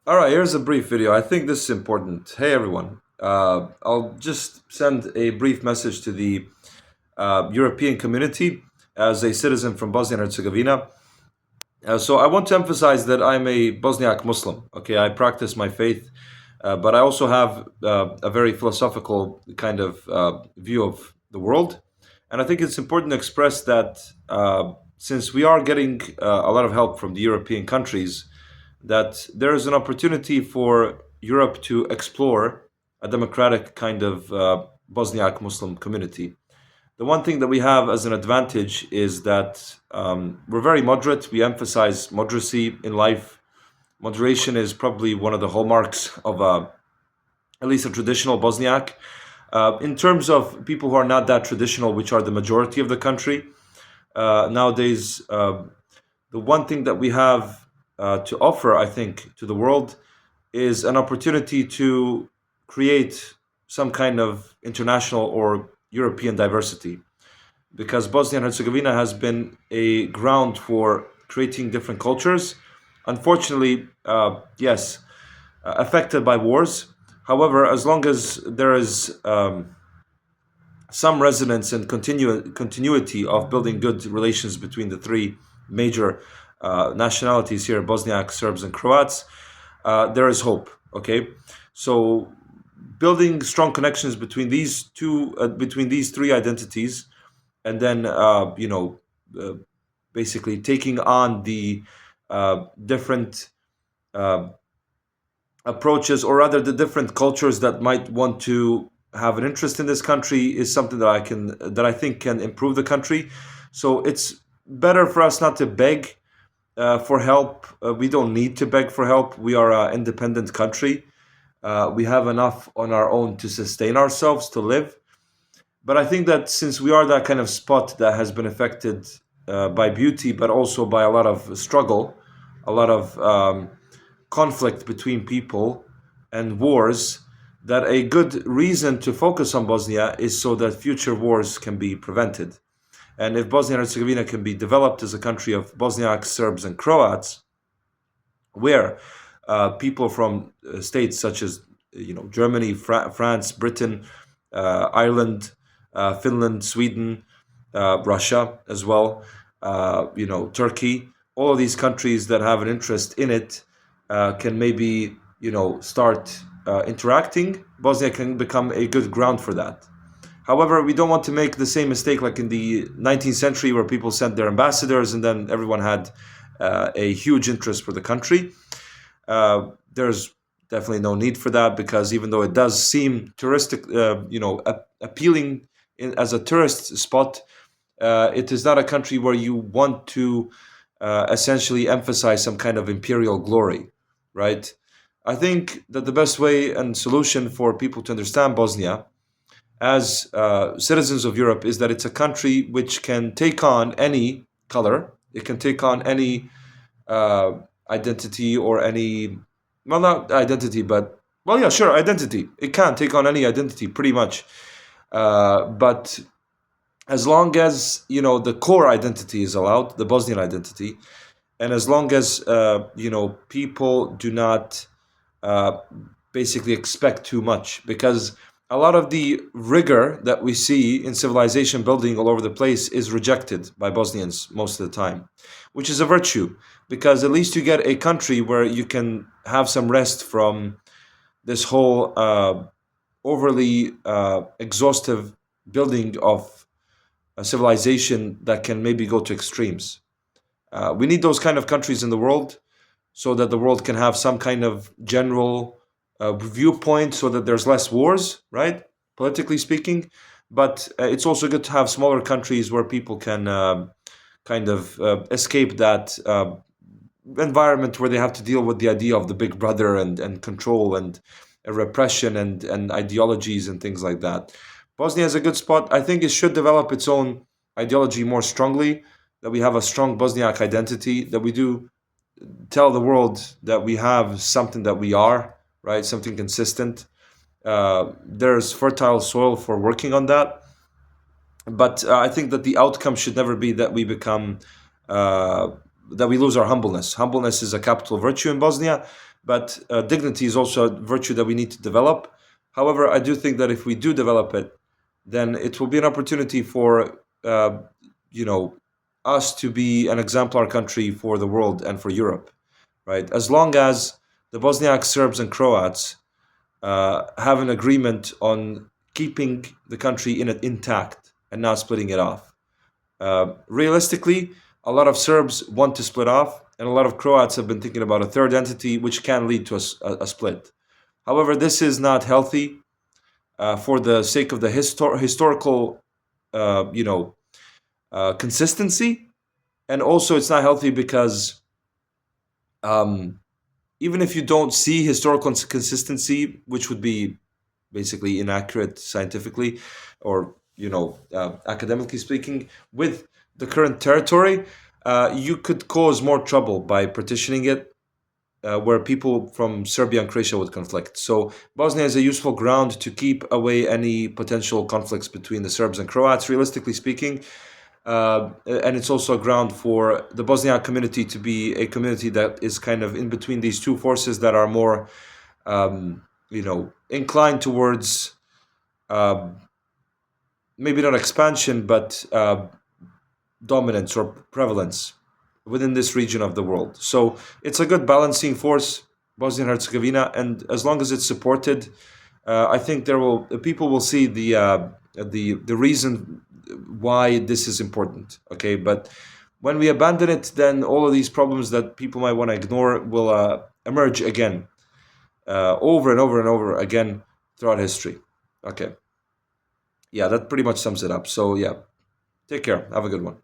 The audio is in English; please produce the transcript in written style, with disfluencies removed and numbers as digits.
All right, here's a brief video. I think this is important. Hey, everyone. I'll just send a brief message to the European community as a citizen from Bosnia and Herzegovina. So I want to emphasize that I'm a Bosniak Muslim. Okay, I practice my faith, but I also have a very philosophical kind of view of the world. And I think it's important to express that since we are getting a lot of help from the European countries, that there is an opportunity for Europe to explore a democratic kind of Bosniak Muslim community. The one thing that we have as an advantage is that we're very moderate. We emphasize moderacy in life. Moderation is probably one of the hallmarks of at least a traditional Bosniak. In terms of people who are not that traditional, which are the majority of the country, nowadays, the one thing that we have to offer, I think, to the world is an opportunity to create some kind of international or European diversity because Bosnia and Herzegovina has been a ground for creating different cultures. Unfortunately, yes, affected by wars. However, as long as there is some resonance and continuity of building good relations between the three major nationalities here, Bosniak, Serbs, and Croats, there is hope. Okay, so building strong connections between these three identities, and then uh, basically taking on the different uh, approaches, or rather the different cultures that might want to have an interest in this country, is something that I think can improve the country. So it's better for us not to beg for help. We don't need to beg for help. We are an independent country. We have enough on our own to sustain ourselves, to live. But I think that since we are that kind of spot that has been affected by beauty, but also by a lot of struggle, a lot of conflict between people, and wars, that a good reason to focus on Bosnia is so that future wars can be prevented. And if Bosnia and Herzegovina can be developed as a country of Bosniaks, Serbs, and Croats, where people from states such as Germany, France, Britain, Ireland, Finland, Sweden, Russia as well, Turkey, all of these countries that have an interest in it can maybe start interacting. Bosnia can become a good ground for that. However, we don't want to make the same mistake like in the 19th century, where people sent their ambassadors and then everyone had a huge interest for the country. There's definitely no need for that, because even though it does seem touristic, appealing as a tourist spot, it is not a country where you want to essentially emphasize some kind of imperial glory, right? I think that the best way and solution for people to understand Bosnia as citizens of Europe is that it's a country which can take on any color. It can take on any uh, identity, or any, well, not identity, but, well, yeah, sure, identity. It can take on any identity pretty much. But as long as the core identity is allowed, the Bosnian identity, and as long as people do not uh, basically expect too much, because a lot of the rigor that we see in civilization building all over the place is rejected by Bosnians most of the time, which is a virtue, because at least you get a country where you can have some rest from this whole overly exhaustive building of a civilization that can maybe go to extremes. We need those kind of countries in the world, so that the world can have some kind of general viewpoint, so that there's less wars, right? Politically speaking. But it's also good to have smaller countries where people can kind of escape that environment where they have to deal with the idea of the big brother, and control, and repression, and ideologies and things like that. Bosnia is a good spot. I think it should develop its own ideology more strongly, that we have a strong Bosniak identity, that we do tell the world that we have something that we are, right? Something consistent. There's fertile soil for working on that. But I think that the outcome should never be that we become, uh, that we lose our humbleness. Humbleness is a capital virtue in Bosnia, but dignity is also a virtue that we need to develop. However, I do think that if we do develop it, then it will be an opportunity for you know us to be an exemplar country for the world and for Europe, right? As long as the Bosniak Serbs and Croats have an agreement on keeping the country in it intact and not splitting it off. Realistically, a lot of Serbs want to split off, and a lot of Croats have been thinking about a third entity, which can lead to a split. However, this is not healthy for the sake of the historical, you know, consistency, and also it's not healthy because um, even if you don't see historical consistency, which would be basically inaccurate scientifically or academically speaking, with the current territory, you could cause more trouble by partitioning it, where people from Serbia and Croatia would conflict. So Bosnia is a useful ground to keep away any potential conflicts between the Serbs and Croats, realistically speaking. And it's also a ground for the Bosniak community to be a community that is kind of in between these two forces that are more, inclined towards uh, maybe not expansion, but dominance or prevalence within this region of the world. So it's a good balancing force, Bosnia and Herzegovina, and as long as it's supported, I think there will people will see the reason why this is important. Okay, but when we abandon it, then all of these problems that people might want to ignore will emerge again, over and over and over again throughout history. Okay, yeah, that pretty much sums it up. So yeah, take care. Have a good one.